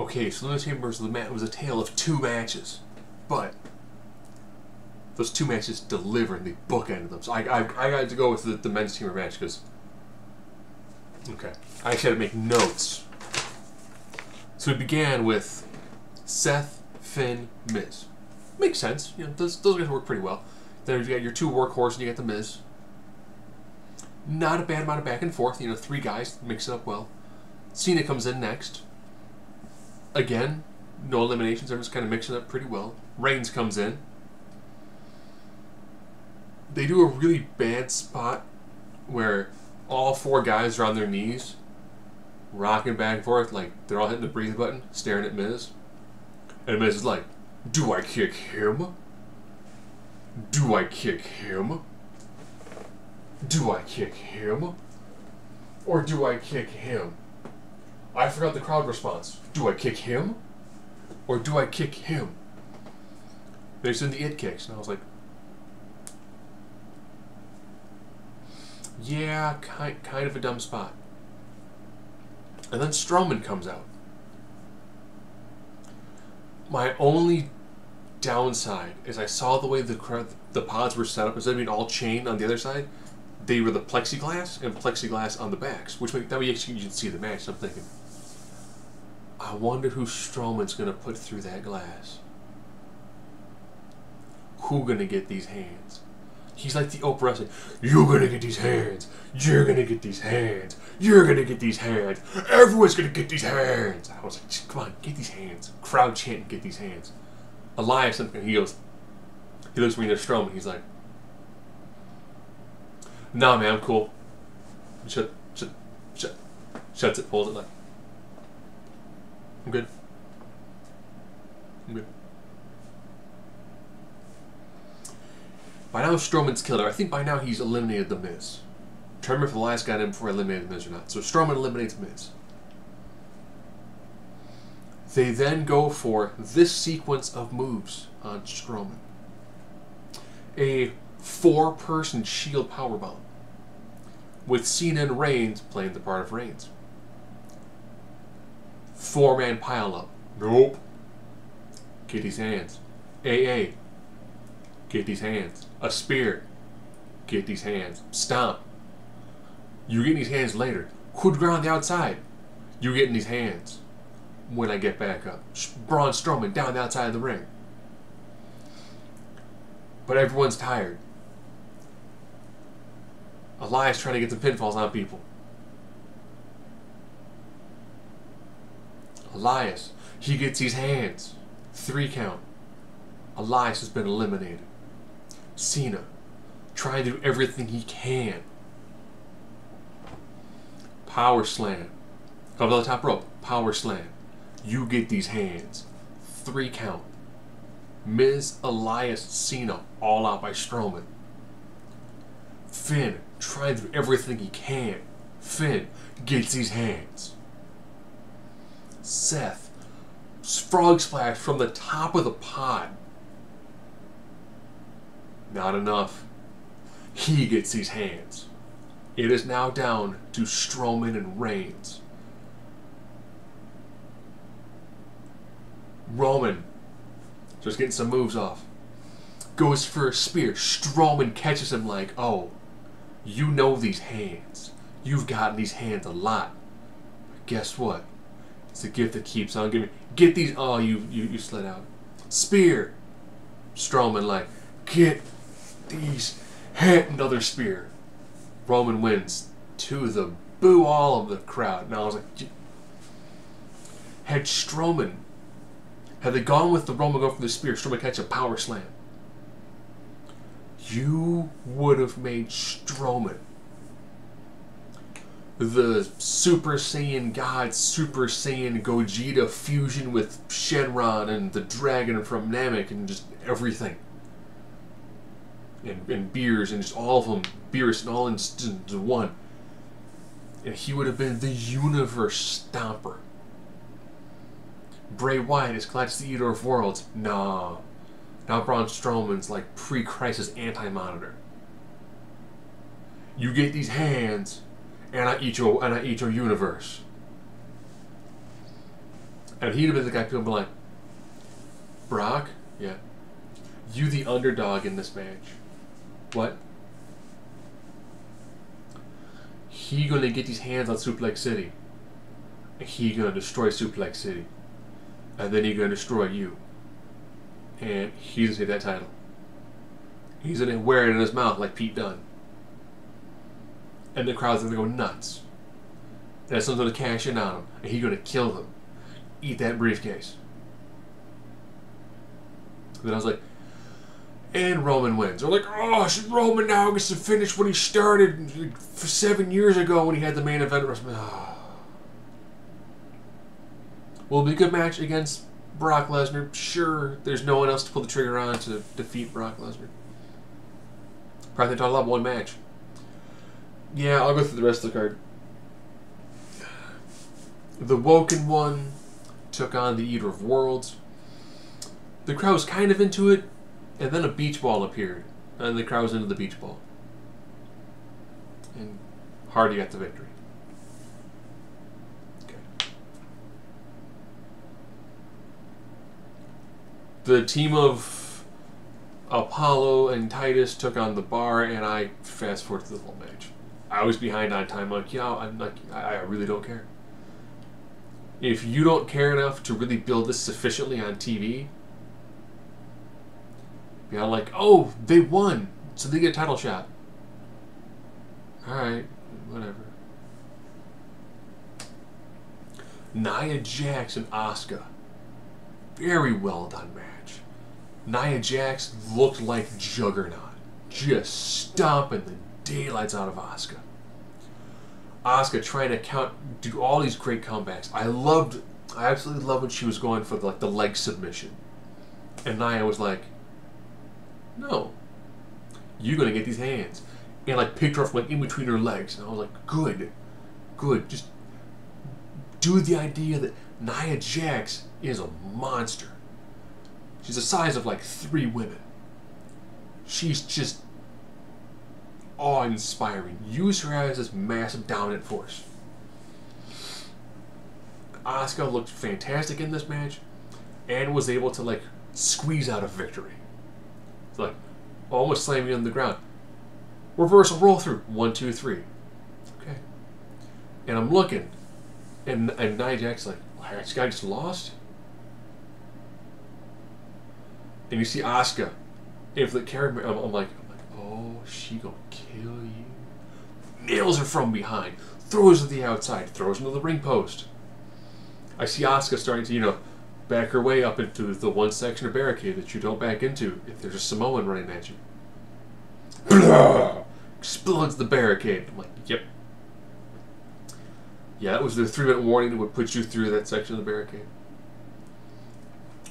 okay, so Elimination Chamber was a tale of 2 matches, but those 2 matches delivered and they bookended them. So I got to go with the men's team match because, okay, I actually had to make notes. So it began with Seth, Finn, Miz. Makes sense. You know, those guys work pretty well. Then you got your 2 workhorses and you got the Miz. Not a bad amount of back and forth. You know, 3 guys mix it up well. Cena comes in next. Again, no eliminations. They're just kind of mixing it up pretty well. Reigns comes in. They do a really bad spot where all 4 guys are on their knees, rocking back and forth like they're all hitting the breathe button, staring at Miz. And Miz is like, do I kick him? Do I kick him? Do I kick him? Or do I kick him? I forgot the crowd response. Do I kick him? Or do I kick him? They said the it kicks, and I was like, yeah, kind of a dumb spot. And then Strowman comes out. My only downside is I saw the way the pods were set up. Instead of being all chained on the other side, they were the plexiglass and plexiglass on the backs, which that way you can see the match. So I'm thinking, I wonder who Strowman's going to put through that glass. Who going to get these hands? He's like the Oprah wrestling. You're going to get these hands. You're going to get these hands. You're going to get these hands. Everyone's going to get these hands. I was like, come on, get these hands. Crowd chanting, get these hands. Elias, and he goes, he looks at me to Strowman. He's like, nah, man, I'm cool. Shuts it, pulls it like, I'm good. I'm good. By now, Strowman's killed her. I think by now he's eliminated The Miz. I'm trying to remember if Elias got in before I eliminated The Miz or not. So Strowman eliminates Miz. They then go for this sequence of moves on Strowman. A 4-person shield powerbomb, with Cena and Reigns playing the part of Reigns. 4-man pile-up. Nope. Get these hands. AA. Get these hands. A spear. Get these hands. Stomp. You getting these hands later. Coup de grace on the outside. You getting these hands when I get back up. Braun Strowman down the outside of the ring. But everyone's tired. Elias trying to get some pinfalls on people. Elias, he gets these hands. 3 count. Elias has been eliminated. Cena, trying to do everything he can. Power slam. Comes on the top rope. Power slam. You get these hands. 3 count. Miz, Elias, Cena, all out by Strowman. Finn, trying to do everything he can. Finn gets these hands. Seth, frog splash from the top of the pod. Not enough. He gets these hands. It is now down to Strowman and Reigns. Roman just getting some moves off. Goes for a spear. Strowman catches him like, oh, you know these hands. You've gotten these hands a lot. But guess what? It's a gift that keeps on giving. Get these. Oh, you slid out. Spear. Strowman like, get these hands. Another spear. Roman wins to the boo all of the crowd. Now I was like, had they gone with the Roman go for the spear, Strowman catch a power slam, you would have made Strowman the Super Saiyan God, Super Saiyan Gogeta fusion with Shenron and the dragon from Namek and just everything. And Beers and just all of them, Beers and all in one. And he would have been the universe stomper. Bray Wyatt is Gladys the Eater of Worlds. Nah. Now Braun Strowman's like pre-crisis anti-monitor. You get these hands, and I eat your universe. And he'd have been the guy people would be like, Brock? Yeah. You the underdog in this match. What? He gonna get his hands on Suplex City. And he gonna destroy Suplex City. And then he gonna destroy you. And he's gonna take that title. He's gonna wear it in his mouth like Pete Dunne. And the crowd's gonna go nuts. And someone's gonna cash in on him. And he's gonna kill them. Eat that briefcase. And then I was like, and Roman wins. They're like, oh, Roman now gets to finish what he started 7 years ago when he had the main event. Oh. Will it be a good match against Brock Lesnar? Sure. There's no one else to pull the trigger on to defeat Brock Lesnar. Probably thought I'll have one match. Yeah, I'll go through the rest of the card. The Woken one took on the Eater of Worlds. The crowd was kind of into it, and then a beach ball appeared, and the crowd was into the beach ball. And Hardy got the victory. Okay. The team of Apollo and Titus took on the Bar, and I fast forward to the whole match. I was behind on time. I really don't care. If you don't care enough to really build this sufficiently on TV, you know, like, oh, they won, so they get a title shot. Alright, whatever. Nia Jax and Asuka. Very well done match. Nia Jax looked like Juggernaut. Just stomping the daylights out of Asuka. Asuka trying to do all these great comebacks. I absolutely loved when she was going for the leg submission. And Nia was like, no, you're gonna get these hands. And picked her up from in between her legs. And I was like, good. Just do the idea that Nia Jax is a monster. She's the size of 3 women. She's just awe-inspiring. Use her as this massive dominant force. Asuka looked fantastic in this match and was able to squeeze out a victory. It's almost slamming you on the ground. Reversal roll through. 1, 2, 3. Okay. And I'm looking, and Nia Jax like, wow, this guy just lost. And you see Asuka, if the camera, I'm like, oh, she gonna kill you. Nails her from behind, throws her to the outside, throws her to the ring post. I see Asuka starting to, back her way up into the one section of barricade that you don't back into if there's a Samoan running at you. Explodes the barricade. I'm like, yep. Yeah, that was the 3-minute warning that would put you through that section of the barricade.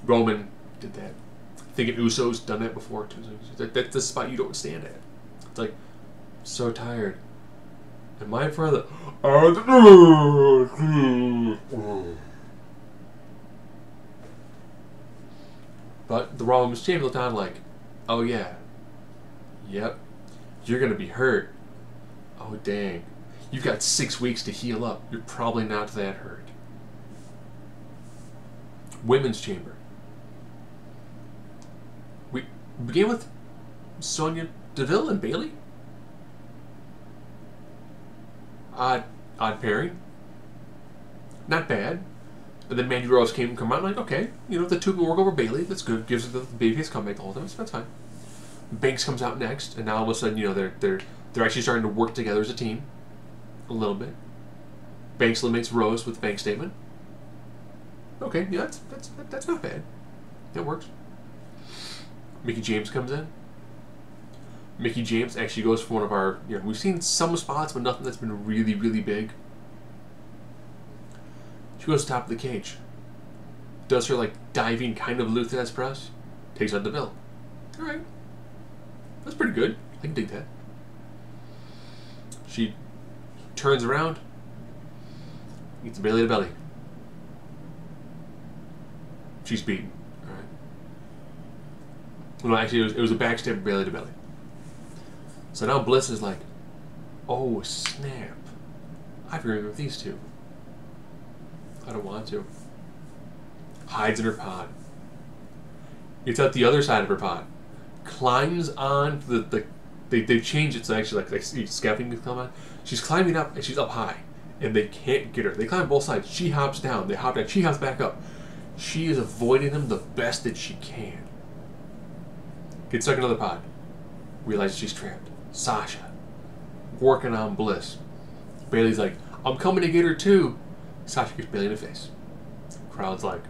Roman did that. I think Uso's done that before too. That's the spot you don't stand at. It's like, so tired. Am I in front of the... But the Raw Women's Champion looked on like, oh yeah, yep, you're going to be hurt. Oh dang, you've got 6 weeks to heal up. You're probably not that hurt. Women's Chamber. We began with Sonya Deville and Bayley. Odd pairing. Not bad. And then Mandy Rose come out. I'm like, okay, the two can work over Bayley. That's good. Gives her the babyface comeback the whole time. So that's fine. Banks comes out next, and now all of a sudden, they're actually starting to work together as a team, a little bit. Banks eliminates Rose with the bank statement. Okay, yeah, that's not bad. That works. Mickie James comes in. Mickie James actually goes for one of our, we've seen some spots, but nothing that's been really, really big. She goes to the top of the cage. Does her diving kind of Lou Thesz press. Takes out Deville. Alright. That's pretty good. I can dig that. She turns around. Gets a belly to belly. She's beaten. Alright. Well, actually, it was a backstab belly to belly. So now Bliss is like, oh snap. I've agreed with these two. I don't want to. hides in her pod. It's at the other side of her pod. Climbs on they change it so actually like scaffolding can come on. She's climbing up and she's up high. And they can't get her. They climb both sides. She hops down. They hop down. She hops back up. She is avoiding them the best that she can. Gets stuck in another pod. Realizes she's trapped. Sasha. Working on Bliss. Bailey's like, I'm coming to get her too. Sasha gets Bailey in the face. Crowd's like,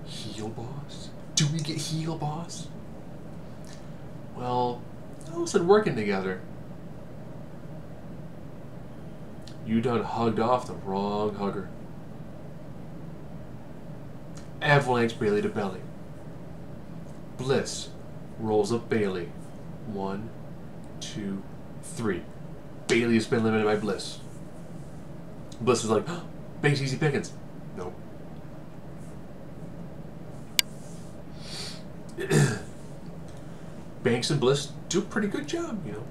heel boss? Do we get heel boss? Well, all of a sudden working together. You done hugged off the wrong hugger. Avalanche Bailey to belly. Bliss rolls up Bailey. 1, 2, 3. Bailey has been eliminated by Bliss. Bliss is like, oh, Banks easy pickings. Nope. Banks and Bliss do a pretty good job, you know.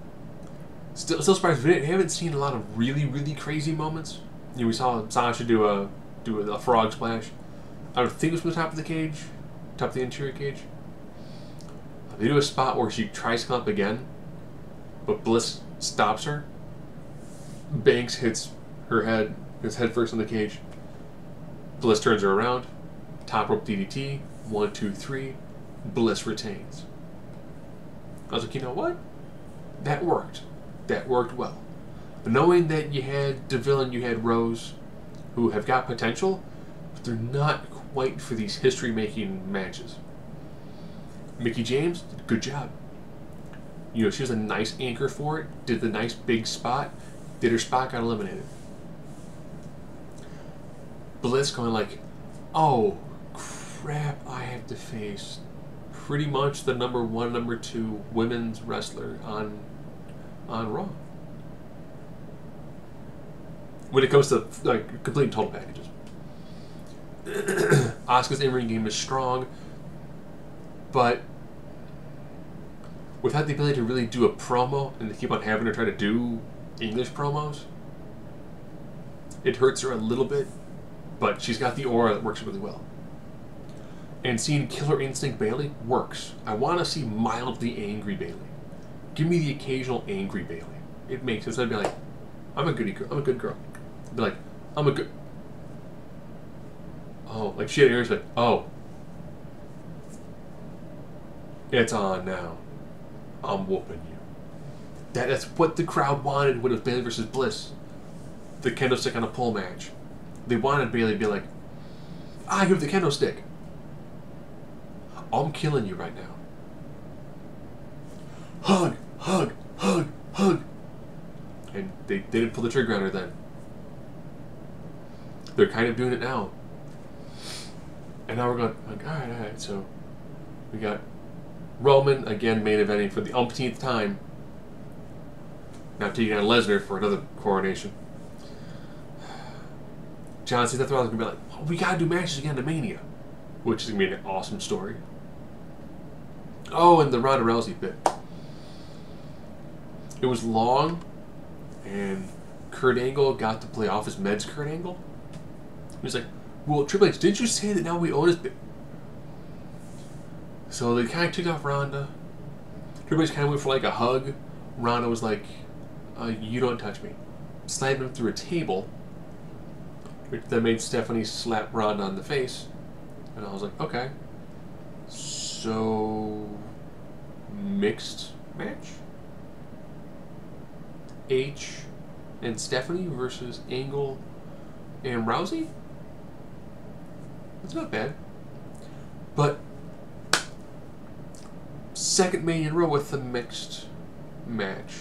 Still surprised we haven't seen a lot of really, really crazy moments. You know, we saw Sasha do a frog splash. I don't think it was from the top of the cage, top of the interior cage. They do a spot where she tries to come up again, but Bliss stops her. Banks hits his head first in the cage. Bliss turns her around. Top rope DDT. 1, 2, 3. Bliss retains. I was like, you know what? That worked. That worked well. But knowing that you had DeVille and you had Rose, who have got potential, but they're not quite for these history-making matches. Mickie James did a good job. You know, she was a nice anchor for it, did the nice big spot, did her spot, got eliminated. Bliss going like, oh, crap, I have to face pretty much the number 1, number 2 women's wrestler on Raw. When it comes to like complete and total packages. Asuka's in-ring game is strong, but without the ability to really do a promo and to keep on having her try to do English promos, it hurts her a little bit, but she's got the aura that works really well. And seeing Killer Instinct Bailey works. I want to see mildly angry Bailey. Give me the occasional angry Bailey. It makes sense. I'd be like, I'm a goody girl. I'm a good girl. I'd be like, I'm a good. Oh, like she had ears like, oh, it's on now. I'm whooping you. That's what the crowd wanted when it was Bailey versus Bliss. The kendo stick on a pole match. They wanted Bailey to be like, I have the kendo stick. I'm killing you right now. Hug, hug, hug, hug. And they didn't pull the trigger on her then. They're kind of doing it now. And now we're going, like, alright, so we got Roman, again, main eventing for the umpteenth time. Now taking on Lesnar for another coronation. John Cena, that's why I was going to be like, oh, we got to do matches again to Mania. Which is going to be an awesome story. Oh, and the Ronda Rousey bit. It was long, and Kurt Angle got to play off his meds, Kurt Angle. He was like, well, Triple H, didn't you say that now we own his bit? So they kind of took off Ronda. Triple H kind of went for like a hug. Ronda was like, you don't touch me. Slammed him through a table. Which then made Stephanie slap Ronda on the face. And I was like, okay. So, mixed match? H and Stephanie versus Angle and Rousey? That's not bad. But, second Mania in a row with the mixed match.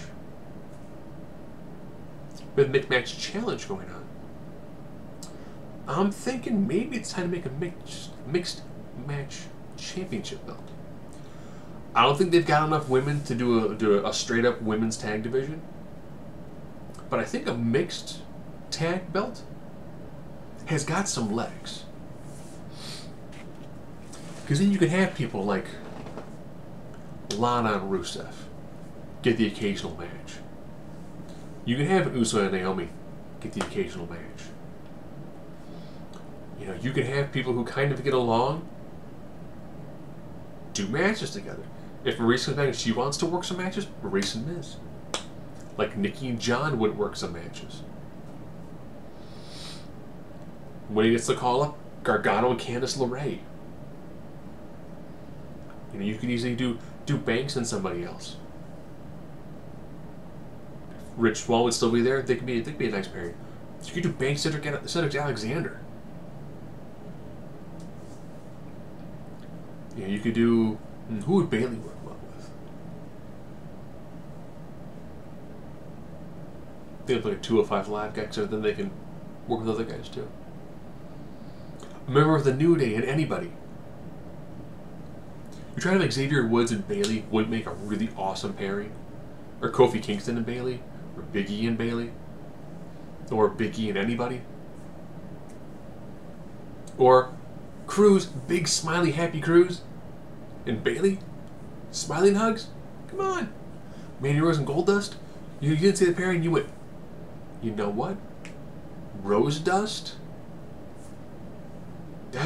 With a mixed match challenge going on. I'm thinking maybe it's time to make a mixed match championship belt. I don't think they've got enough women to do a straight up women's tag division. But I think a mixed tag belt has got some legs. Because then you could have people like Lana and Rusev get the occasional match. You can have Uso and Naomi get the occasional match. You You know, you can have people who kind of get along do matches together. If Maurice comes back and she wants to work some matches, Maurice and Miz. Like Nikki and John would work some matches. When he gets the call up, Gargano and Candice LeRae. You know, you could easily do Banks and somebody else. If Rich Swann would still be there, they could be a nice pairing. You could do Banks Cedric Alexander. You know, you could do, who would Bayley work well with? They have like a 205 Live guy, so then they can work with other guys too. A member of the New Day and anybody. You're trying to make Xavier Woods and Bayley would make a really awesome pairing. Or Kofi Kingston and Bayley. Or Big E and Bayley. Or Big E and anybody. Or Cruz, big smiley happy Cruz. And Bayley, smiling hugs. Come on. Mandy Rose and Goldust. You didn't see the pairing, you went, you know what? Rose Dust? That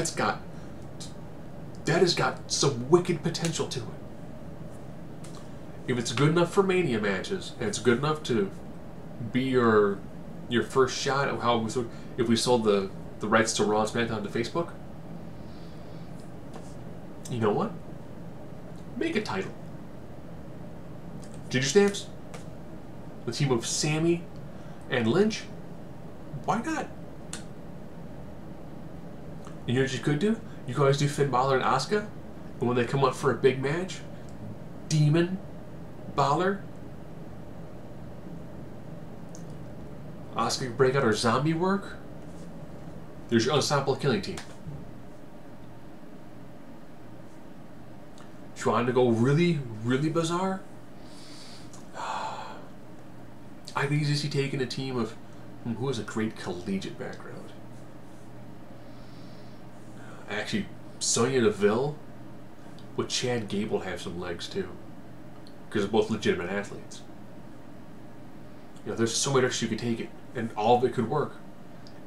has got some wicked potential to it. If it's good enough for Mania matches, and it's good enough to be your first shot of how if we sold the rights to Raw and SmackDown to Facebook, you know what? Make a title. Ginger Snaps, the team of Sammy and Lynch. Why not? You know what you could do? You could always do Finn Balor and Asuka, and when they come up for a big match, Demon Balor, Asuka can break out her zombie work. There's your Unstoppable Killing Team. If you wanted to go really, really bizarre, I could easily see taking a team of who has a great collegiate background. Actually, Sonya Deville with Chad Gable have some legs too, because they're both legitimate athletes. You know, there's so many directions you could take it, and all of it could work.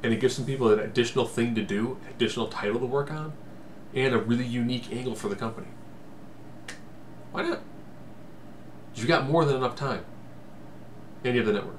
And it gives some people an additional thing to do, an additional title to work on, and a really unique angle for the company. Why not? You've got more than enough time. And you have the network.